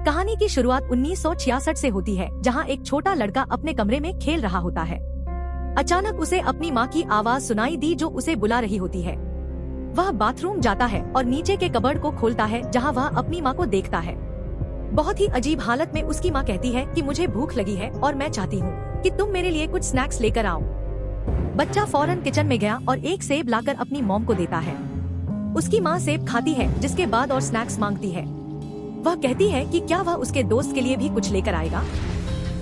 कहानी की शुरुआत 1966 से होती है, जहां एक छोटा लड़का अपने कमरे में खेल रहा होता है। अचानक उसे अपनी मां की आवाज सुनाई दी जो उसे बुला रही होती है। वह बाथरूम जाता है और नीचे के कबर्ड को खोलता है जहां वह अपनी मां को देखता है। बहुत ही अजीब हालत में उसकी मां कहती है कि मुझे भूख लगी है और मैं चाहती हूँ कि तुम मेरे लिए कुछ स्नैक्स लेकर आओ। बच्चा फौरन किचन में गया और एक सेब लाकर अपनी मॉम को देता है। उसकी माँ सेब खाती है, जिसके बाद और स्नैक्स मांगती है। वह कहती है कि क्या वह उसके दोस्त के लिए भी कुछ लेकर आएगा,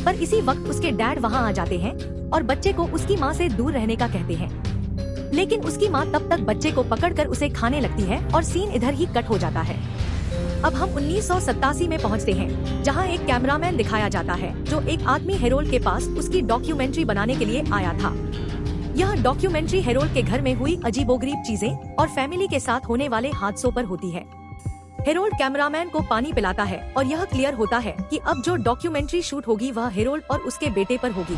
पर इसी वक्त उसके डैड वहाँ आ जाते हैं और बच्चे को उसकी माँ से दूर रहने का कहते हैं। लेकिन उसकी माँ तब तक बच्चे को पकड़कर उसे खाने लगती है और सीन इधर ही कट हो जाता है। अब हम 1987 में पहुँचते हैं, जहाँ एक कैमरामैन दिखाया जाता है जो एक आदमी हेरोल्ड के पास उसकी डॉक्यूमेंट्री बनाने के लिए आया था। यह डॉक्यूमेंट्री हेरोल्ड के घर में हुई अजीबोगरीब चीजें और फैमिली के साथ होने वाले हादसों पर होती है। हेरोल्ड कैमरामैन को पानी पिलाता है और यह क्लियर होता है कि अब जो डॉक्यूमेंट्री शूट होगी वह हेरोल्ड और उसके बेटे पर होगी।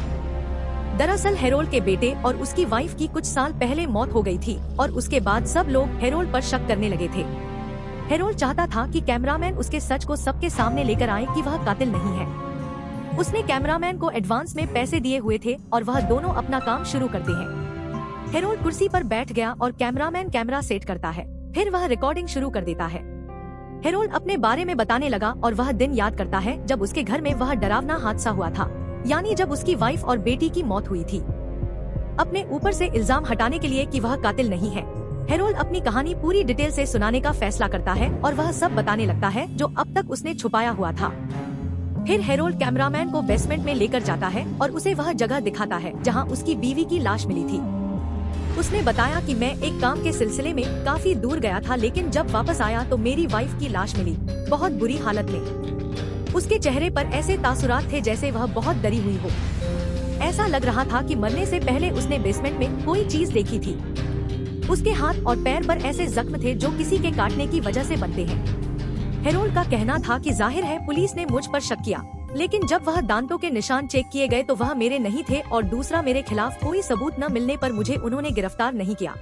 दरअसल हेरोल्ड के बेटे और उसकी वाइफ की कुछ साल पहले मौत हो गई थी और उसके बाद सब लोग हेरोल्ड पर शक करने लगे थे। हेरोल्ड चाहता था कि कैमरामैन उसके सच को सबके सामने लेकर आए कि वह कातिल नहीं है। उसने कैमरामैन को एडवांस में पैसे दिए हुए थे और वह दोनों अपना काम शुरू करते हैं। हेरोल्ड कुर्सी पर बैठ गया और कैमरामैन कैमरा सेट करता है। फिर वह रिकॉर्डिंग शुरू कर देता है। हेरोल्ड अपने बारे में बताने लगा और वह दिन याद करता है जब उसके घर में वह डरावना हादसा हुआ था, यानी जब उसकी वाइफ और बेटी की मौत हुई थी। अपने ऊपर से इल्जाम हटाने के लिए कि वह कातिल नहीं है, हेरोल्ड अपनी कहानी पूरी डिटेल से सुनाने का फैसला करता है और वह सब बताने लगता है जो अब तक उसने छुपाया हुआ था। फिर हेरोल्ड कैमरामैन को बेसमेंट में लेकर जाता है और उसे वह जगह दिखाता है जहां उसकी बीवी की लाश मिली थी। उसने बताया कि मैं एक काम के सिलसिले में काफी दूर गया था, लेकिन जब वापस आया तो मेरी वाइफ की लाश मिली, बहुत बुरी हालत में। उसके चेहरे पर ऐसे तासुरात थे जैसे वह बहुत डरी हुई हो। ऐसा लग रहा था कि मरने से पहले उसने बेसमेंट में कोई चीज देखी थी। उसके हाथ और पैर पर ऐसे जख्म थे जो किसी के काटने की वजह से बनते हैं। हेरोल्ड का कहना था कि जाहिर है पुलिस ने मुझ पर शक किया, लेकिन जब वह दांतों के निशान चेक किए गए तो वह मेरे नहीं थे और दूसरा मेरे खिलाफ कोई सबूत न मिलने पर मुझे उन्होंने गिरफ्तार नहीं किया।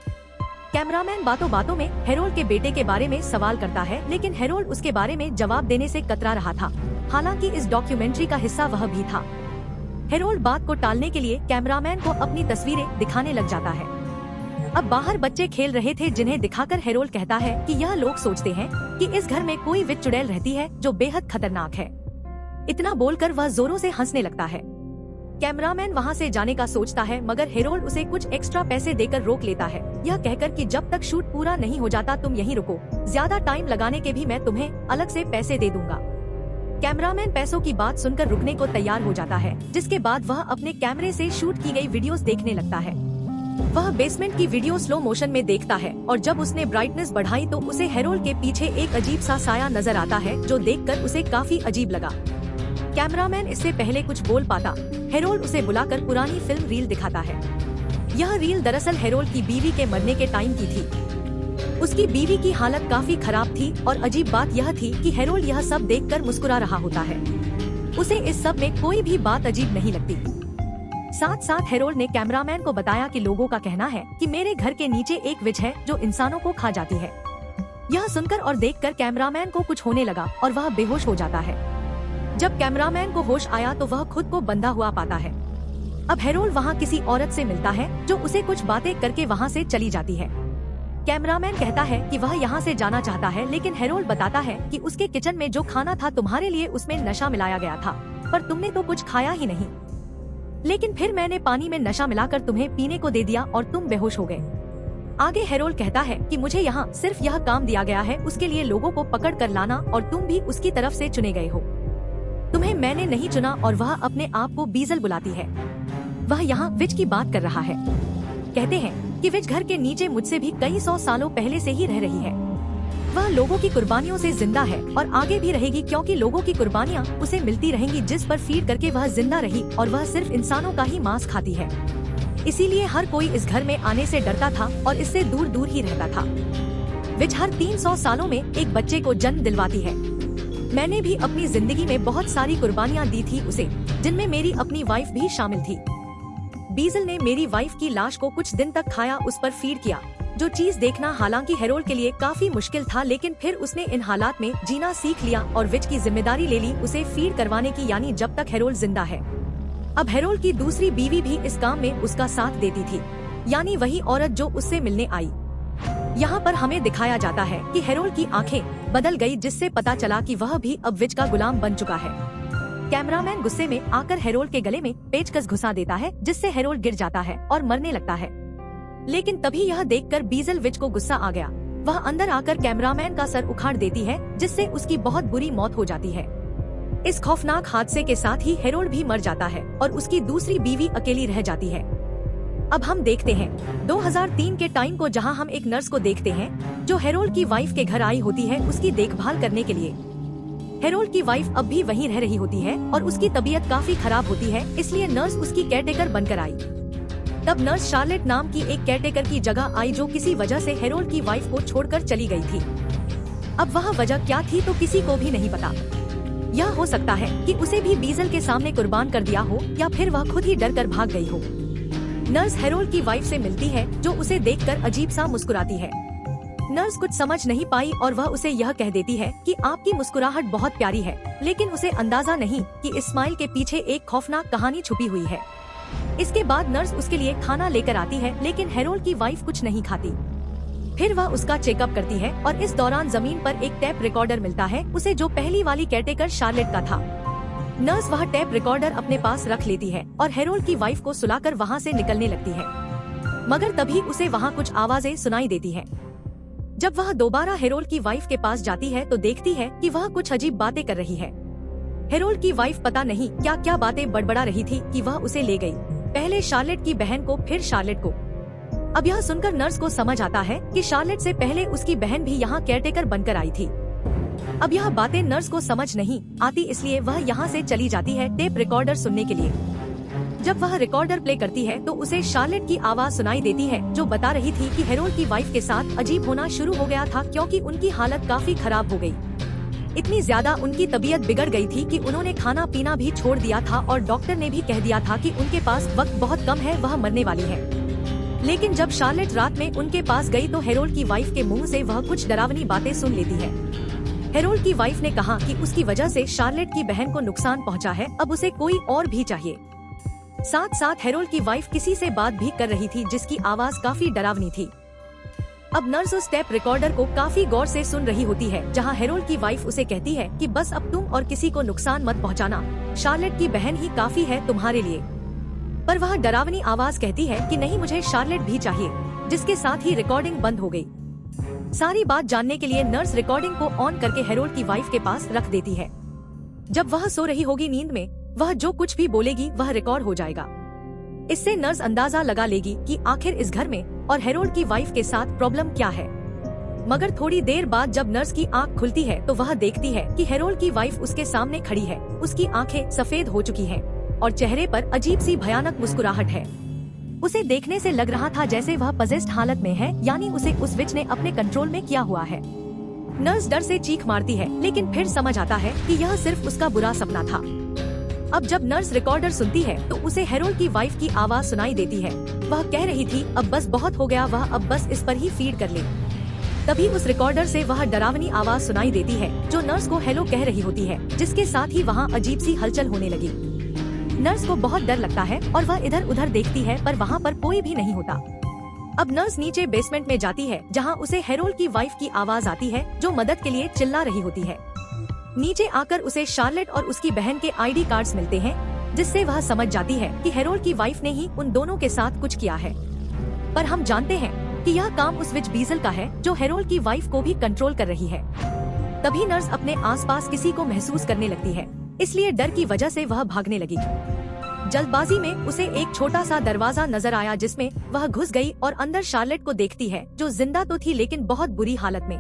कैमरामैन बातों बातों में हेरोल्ड के बेटे के बारे में सवाल करता है, लेकिन हेरोल्ड उसके बारे में जवाब देने से कतरा रहा था। हालांकि इस डॉक्यूमेंट्री का हिस्सा वह भी था। हेरोल्ड बात को टालने के लिए कैमरामैन को अपनी तस्वीरें दिखाने लग जाता है। अब बाहर बच्चे खेल रहे थे जिन्हें दिखाकर हेरोल्ड कहता है कि यह लोग सोचते हैं कि इस घर में कोई विच चुड़ैल रहती है जो बेहद खतरनाक है। इतना बोलकर वह जोरों से हंसने लगता है। कैमरामैन वहां से जाने का सोचता है, मगर हेरोल्ड उसे कुछ एक्स्ट्रा पैसे देकर रोक लेता है, यह कहकर कि जब तक शूट पूरा नहीं हो जाता तुम यहीं रुको, ज्यादा टाइम लगाने के भी मैं तुम्हें अलग से पैसे दे दूंगा। कैमरामैन पैसों की बात सुनकर रुकने को तैयार हो जाता है, जिसके बाद वह अपने कैमरे से शूट की गई वीडियोस देखने लगता है। वह बेसमेंट की वीडियो स्लो मोशन में देखता है और जब उसने ब्राइटनेस बढ़ाई तो उसे हेरोल्ड के पीछे एक अजीब सा साया नजर आता है जो देखकर उसे काफी अजीब लगा। कैमरामैन इससे पहले कुछ बोल पाता, हेरोल्ड उसे बुलाकर पुरानी फिल्म रील दिखाता है। यह रील दरअसल हेरोल्ड की बीवी के मरने के टाइम की थी। उसकी बीवी की हालत काफी खराब थी और अजीब बात यह थी कि हेरोल्ड यह सब देखकर मुस्कुरा रहा होता है। उसे इस सब में कोई भी बात अजीब नहीं लगती। साथ साथ हेरोल्ड ने कैमरामैन को बताया कि लोगों का कहना है कि मेरे घर के नीचे एक विच है जो इंसानों को खा जाती है। यह सुनकर और देखकर कैमरामैन को कुछ होने लगा और वह बेहोश हो जाता है। जब कैमरामैन को होश आया तो वह खुद को बंधा हुआ पाता है। अब हेरोल्ड वहाँ किसी औरत से मिलता है जो उसे कुछ बातें करके वहाँ से चली जाती है। कैमरामैन कहता है कि वह यहाँ से जाना चाहता है, लेकिन हेरोल्ड बताता है कि उसके किचन में जो खाना था तुम्हारे लिए उसमें नशा मिलाया गया था, पर तुमने तो कुछ खाया ही नहीं। लेकिन फिर मैंने पानी में नशा मिलाकर तुम्हें पीने को दे दिया और तुम बेहोश हो गए। आगे हेरोल्ड कहता है कि मुझे यहाँ सिर्फ यह काम दिया गया है, उसके लिए लोगों को पकड़ कर लाना और तुम भी उसकी तरफ से चुने गए हो। तुम्हें मैंने नहीं चुना और वह अपने आप को बीजल बुलाती है। वह यहाँ विच की बात कर रहा है। कहते हैं कि विच घर के नीचे मुझसे भी कई 100 सालों पहले से ही रह रही है। वह लोगों की कुर्बानियों से जिंदा है और आगे भी रहेगी, क्योंकि लोगों की कुर्बानियाँ उसे मिलती रहेंगी जिस पर फीड करके वह जिंदा रही और वह सिर्फ इंसानों का ही मांस खाती है। इसीलिए हर कोई इस घर में आने से डरता था और इससे दूर दूर ही रहता था। विच हर 300 सालों में एक बच्चे को जन्म दिलवाती है। मैंने भी अपनी जिंदगी में बहुत सारी कुर्बानियाँ दी थी उसे, जिनमें मेरी अपनी वाइफ भी शामिल थी। बीजल ने मेरी वाइफ की लाश को कुछ दिन तक खाया, उस पर फीड किया। जो चीज देखना हालांकि हेरोल्ड के लिए काफी मुश्किल था, लेकिन फिर उसने इन हालात में जीना सीख लिया और विच की जिम्मेदारी ले ली उसे फीड करवाने की, यानी जब तक हेरोल्ड जिंदा है। अब हेरोल्ड की दूसरी बीवी भी इस काम में उसका साथ देती थी, यानी वही औरत जो उससे मिलने आई। यहाँ पर हमें दिखाया जाता है कि हेरोल्ड की आंखें बदल गई, जिससे पता चला कि वह भी अब विच का गुलाम बन चुका है। कैमरामैन गुस्से में आकर हेरोल्ड के गले में पेचकस घुसा देता है, जिससे हेरोल्ड गिर जाता है और मरने लगता है। लेकिन तभी यह देखकर बीजल विच को गुस्सा आ गया। वह अंदर आकर कैमरामैन का सर उखाड़ देती है, जिससे उसकी बहुत बुरी मौत हो जाती है। इस खौफनाक हादसे के साथ ही हेरोल्ड भी मर जाता है और उसकी दूसरी बीवी अकेली रह जाती है। अब हम देखते हैं 2003 के टाइम को, जहां हम एक नर्स को देखते हैं जो हेरोल्ड की वाइफ के घर आई होती है उसकी देखभाल करने के लिए। हेरोल्ड की वाइफ अब भी वहीं रह रही होती है और उसकी तबीयत काफी खराब होती है, इसलिए नर्स उसकी केयरटेकर बनकर आई। तब नर्स शार्लेट नाम की एक केयरटेकर की जगह आई, जो किसी वजह से हेरोल्ड की वाइफ को छोड़कर चली गई थी। अब वह वजह क्या थी तो किसी को भी नहीं पता। यह हो सकता है कि उसे भी बीजल के सामने कुर्बान कर दिया हो, या फिर वह खुद ही डर कर भाग गई हो। नर्स हेरोल्ड की वाइफ से मिलती है, जो उसे देखकर अजीब सा मुस्कुराती है। नर्स कुछ समझ नहीं पाई और वह उसे यह कह देती है कि आपकी मुस्कुराहट बहुत प्यारी है, लेकिन उसे अंदाजा नहीं कि इस स्माइल के पीछे एक खौफनाक कहानी छुपी हुई है। इसके बाद नर्स उसके लिए खाना लेकर आती है, लेकिन हेरोल्ड की वाइफ कुछ नहीं खाती। फिर वह उसका चेकअप करती है और इस दौरान जमीन पर एक टेप रिकॉर्डर मिलता है उसे, जो पहली वाली केयरटेकर शार्लेट का था। नर्स वह टेप रिकॉर्डर अपने पास रख लेती है और हेरोल्ड की वाइफ को सुलाकर वहाँ से निकलने लगती है, मगर तभी उसे वहाँ कुछ आवाजें सुनाई देती हैं। जब वह दोबारा हेरोल्ड की वाइफ के पास जाती है तो देखती है कि वह कुछ अजीब बातें कर रही है। हेरोल्ड की वाइफ पता नहीं क्या क्या बातें बड़बड़ा रही थी कि वह उसे ले गई, पहले शार्लेट की बहन को, फिर शार्लेट को। अब यह सुनकर नर्स को समझ आता है कि शार्लेट से पहले उसकी बहन भी यहाँ केयरटेकर बनकर आई थी। अब यह बातें नर्स को समझ नहीं आती, इसलिए वह यहाँ से चली जाती है टेप रिकॉर्डर सुनने के लिए। जब वह रिकॉर्डर प्ले करती है तो उसे शार्लेट की आवाज सुनाई देती है, जो बता रही थी कि हेरोल्ड की वाइफ के साथ अजीब होना शुरू हो गया था, क्योंकि उनकी हालत काफी खराब हो गई। इतनी ज्यादा उनकी तबीयत बिगड़ गई थी कि उन्होंने खाना पीना भी छोड़ दिया था और डॉक्टर ने भी कह दिया था कि उनके पास वक्त बहुत कम है, वह मरने वाली है। लेकिन जब शार्लेट रात में उनके पास गई तो हेरोल्ड की वाइफ के मुंह से वह कुछ डरावनी बातें सुन लेती है। हेरोल्ड की वाइफ ने कहा कि उसकी वजह से शार्लेट की बहन को नुकसान पहुंचा है, अब उसे कोई और भी चाहिए। साथ साथ हेरोल्ड की वाइफ किसी से बात भी कर रही थी, जिसकी आवाज काफी डरावनी थी। अब नर्स उस टेप रिकॉर्डर को काफी गौर से सुन रही होती है, जहां हेरोल्ड की वाइफ उसे कहती है कि बस अब तुम और किसी को नुकसान मत पहुंचाना, शार्लेट की बहन ही काफी है तुम्हारे लिए। पर वह डरावनी आवाज कहती है कि नहीं, मुझे शार्लेट भी चाहिए, जिसके साथ ही रिकॉर्डिंग बंद हो गई। सारी बात जानने के लिए नर्स रिकॉर्डिंग को ऑन करके हेरोल्ड की वाइफ के पास रख देती है। जब वह सो रही होगी नींद में, वह जो कुछ भी बोलेगी वह रिकॉर्ड हो जाएगा। इससे नर्स अंदाजा लगा लेगी कि आखिर इस घर में और हेरोल्ड की वाइफ के साथ प्रॉब्लम क्या है। मगर थोड़ी देर बाद जब नर्स की आंख खुलती है तो वह देखती है कि हेरोल्ड की वाइफ उसके सामने खड़ी है। उसकी आंखें सफेद हो चुकी हैं और चेहरे पर अजीब सी भयानक मुस्कुराहट है। उसे देखने से लग रहा था जैसे वह पजेस्ड हालत में है, यानी उसे उस विच ने अपने कंट्रोल में किया हुआ है। नर्स डर से चीख मारती है, लेकिन फिर समझ आता है कि यह सिर्फ उसका बुरा सपना था। अब जब नर्स रिकॉर्डर सुनती है तो उसे हेरोल्ड की वाइफ की आवाज सुनाई देती है। वह कह रही थी अब बस बहुत हो गया, वह अब बस इस पर ही फीड कर ले। तभी उस रिकॉर्डर से वह डरावनी आवाज सुनाई देती है, जो नर्स को हेलो कह रही होती है, जिसके साथ ही वहाँ अजीब सी हलचल होने लगी। नर्स को बहुत डर लगता है और वह इधर उधर देखती है, पर वहाँ पर कोई भी नहीं होता। अब नर्स नीचे बेसमेंट में जाती है, जहाँ उसे हेरोल्ड की वाइफ की आवाज आती है, जो मदद के लिए चिल्ला रही होती है। नीचे आकर उसे शार्लेट और उसकी बहन के आईडी कार्ड्स मिलते हैं, जिससे वह समझ जाती है कि हेरोल्ड की वाइफ ने ही उन दोनों के साथ कुछ किया है। पर हम जानते हैं कि यह काम उस विच बीजल का है, जो हेरोल्ड की वाइफ को भी कंट्रोल कर रही है। तभी नर्स अपने आसपास किसी को महसूस करने लगती है, इसलिए डर की वजह से वह भागने लगी। जल्दबाजी में उसे एक छोटा सा दरवाजा नजर आया, जिसमें वह घुस गई और अंदर शार्लेट को देखती है, जो जिंदा तो थी लेकिन बहुत बुरी हालत में।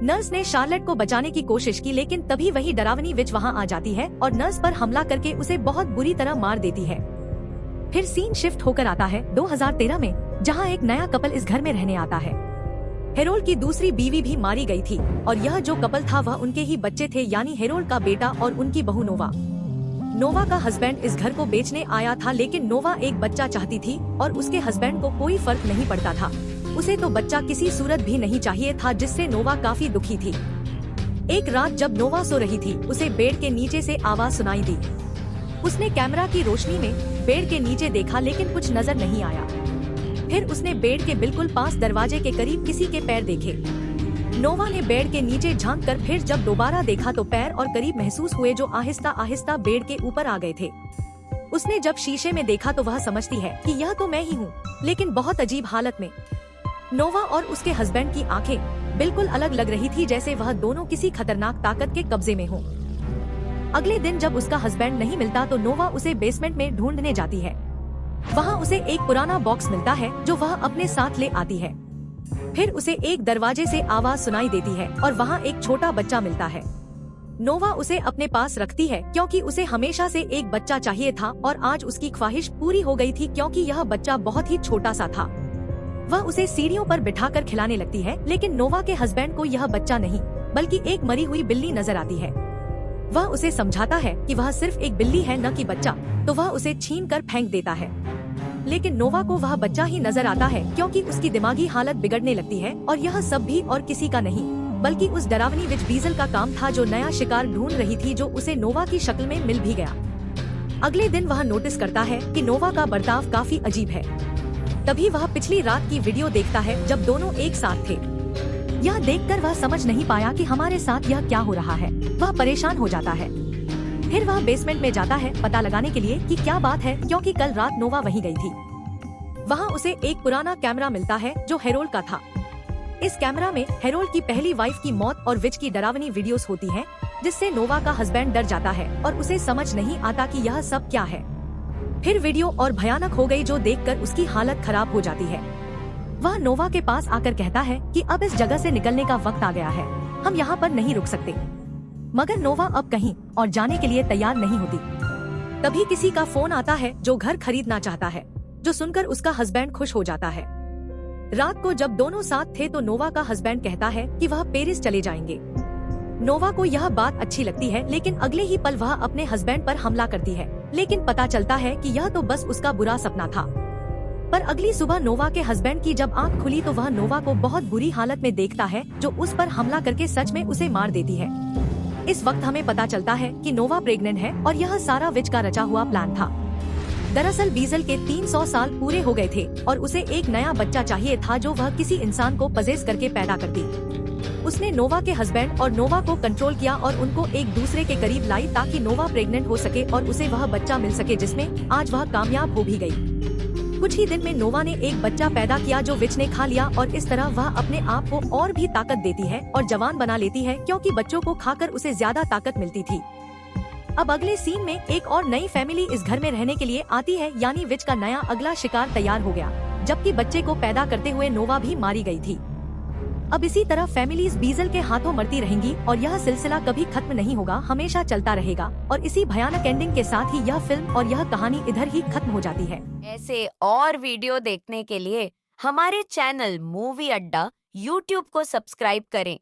नर्स ने शार्लेट को बचाने की कोशिश की, लेकिन तभी वही डरावनी विच वहां आ जाती है और नर्स पर हमला करके उसे बहुत बुरी तरह मार देती है। फिर सीन शिफ्ट होकर आता है 2013 में, जहां एक नया कपल इस घर में रहने आता है। हेरोल्ड की दूसरी बीवी भी मारी गई थी और यह जो कपल था वह उनके ही बच्चे थे, यानी हेरोल्ड का बेटा और उनकी बहू नोवा। नोवा का हस्बैंड इस घर को बेचने आया था, लेकिन नोवा एक बच्चा चाहती थी और उसके हस्बैंड को कोई फर्क नहीं पड़ता था। उसे तो बच्चा किसी सूरत भी नहीं चाहिए था, जिससे नोवा काफी दुखी थी। एक रात जब नोवा सो रही थी, उसे बेड के नीचे से आवाज सुनाई दी। उसने कैमरा की रोशनी में बेड के नीचे देखा, लेकिन कुछ नजर नहीं आया। फिर उसने बेड के बिल्कुल पास दरवाजे के करीब किसी के पैर देखे। नोवा ने बेड के नीचे झांक कर फिर जब दोबारा देखा तो पैर और करीब महसूस हुए जो आहिस्ता आहिस्ता बेड के ऊपर आ गए थे। उसने जब शीशे में देखा तो वह समझती है कि यह तो मैं ही हूँ, लेकिन बहुत अजीब हालत में। नोवा और उसके हस्बैंड की आंखें बिल्कुल अलग लग रही थी, जैसे वह दोनों किसी खतरनाक ताकत के कब्जे में हों। अगले दिन जब उसका हस्बैंड नहीं मिलता तो नोवा उसे बेसमेंट में ढूंढने जाती है। वहाँ उसे एक पुराना बॉक्स मिलता है जो वह अपने साथ ले आती है। फिर उसे एक दरवाजे से आवाज सुनाई देती है और वहाँ एक छोटा बच्चा मिलता है। नोवा उसे अपने पास रखती है क्योंकि उसे हमेशा से एक बच्चा चाहिए था और आज उसकी ख्वाहिश पूरी हो गई थी, क्योंकि यह बच्चा बहुत ही छोटा सा था। वह उसे सीढ़ियों पर बिठाकर खिलाने लगती है, लेकिन नोवा के हस्बैंड को यह बच्चा नहीं बल्कि एक मरी हुई बिल्ली नजर आती है। वह उसे समझाता है कि वह सिर्फ एक बिल्ली है, न कि बच्चा, तो वह उसे छीन कर फेंक देता है। लेकिन नोवा को वह बच्चा ही नजर आता है, क्योंकि उसकी दिमागी हालत बिगड़ने लगती है और यह सब भी और किसी का नहीं बल्कि उस डरावनी विच बीजल का काम था, जो नया शिकार ढूंढ रही थी, जो उसे नोवा की शक्ल में मिल भी गया। अगले दिन वह नोटिस करता है कि नोवा का बर्ताव काफी अजीब है। तभी वह पिछली रात की वीडियो देखता है जब दोनों एक साथ थे। यह देखकर वह समझ नहीं पाया कि हमारे साथ यह क्या हो रहा है। वह परेशान हो जाता है। फिर वह बेसमेंट में जाता है पता लगाने के लिए कि क्या बात है, क्योंकि कल रात नोवा वहीं गई थी। वहाँ उसे एक पुराना कैमरा मिलता है जो हेरोल्ड का था। इस कैमरा में हेरोल्ड की पहली वाइफ की मौत और विच की डरावनी वीडियोस होती हैं, जिससे नोवा का हस्बैंड डर जाता है और उसे समझ नहीं आता कि यह सब क्या है। फिर वीडियो और भयानक हो गई, जो देखकर उसकी हालत खराब हो जाती है। वह नोवा के पास आकर कहता है कि अब इस जगह से निकलने का वक्त आ गया है, हम यहाँ पर नहीं रुक सकते। मगर नोवा अब कहीं और जाने के लिए तैयार नहीं होती। तभी किसी का फोन आता है जो घर खरीदना चाहता है, जो सुनकर उसका हस्बैंड खुश हो जाता है। रात को जब दोनों साथ थे तो नोवा का हस्बैंड कहता है कि वह पेरिस चले जाएंगे। नोवा को यह बात अच्छी लगती है, लेकिन अगले ही पल वह अपने हस्बैंड पर हमला करती है। लेकिन पता चलता है कि यह तो बस उसका बुरा सपना था। पर अगली सुबह नोवा के हस्बैंड की जब आंख खुली तो वह नोवा को बहुत बुरी हालत में देखता है, जो उस पर हमला करके सच में उसे मार देती है। इस वक्त हमें पता चलता है कि नोवा प्रेग्नेंट है और यह सारा विच का रचा हुआ प्लान था। दरअसल बीजल के 300 साल पूरे हो गए थे और उसे एक नया बच्चा चाहिए था, जो वह किसी इंसान को पजेस करके पैदा करती। उसने नोवा के हस्बैंड और नोवा को कंट्रोल किया और उनको एक दूसरे के करीब लाई, ताकि नोवा प्रेग्नेंट हो सके और उसे वह बच्चा मिल सके, जिसमें आज वह कामयाब हो भी गई। कुछ ही दिन में नोवा ने एक बच्चा पैदा किया जो विच ने खा लिया, और इस तरह वह अपने आप को और भी ताकत देती है और जवान बना लेती है, क्योंकि बच्चों को खाकर उसे ज्यादा ताकत मिलती थी। अब अगले सीन में एक और नई फैमिली इस घर में रहने के लिए आती है, यानी विच का नया अगला शिकार तैयार हो गया, जबकि बच्चे को पैदा करते हुए नोवा भी मारी गई थी। अब इसी तरह फैमिलीज बीजल के हाथों मरती रहेंगी और यह सिलसिला कभी खत्म नहीं होगा, हमेशा चलता रहेगा। और इसी भयानक एंडिंग के साथ ही यह फिल्म और यह कहानी इधर ही खत्म हो जाती है। ऐसे और वीडियो देखने के लिए हमारे चैनल मूवी अड्डा YouTube को सब्सक्राइब करें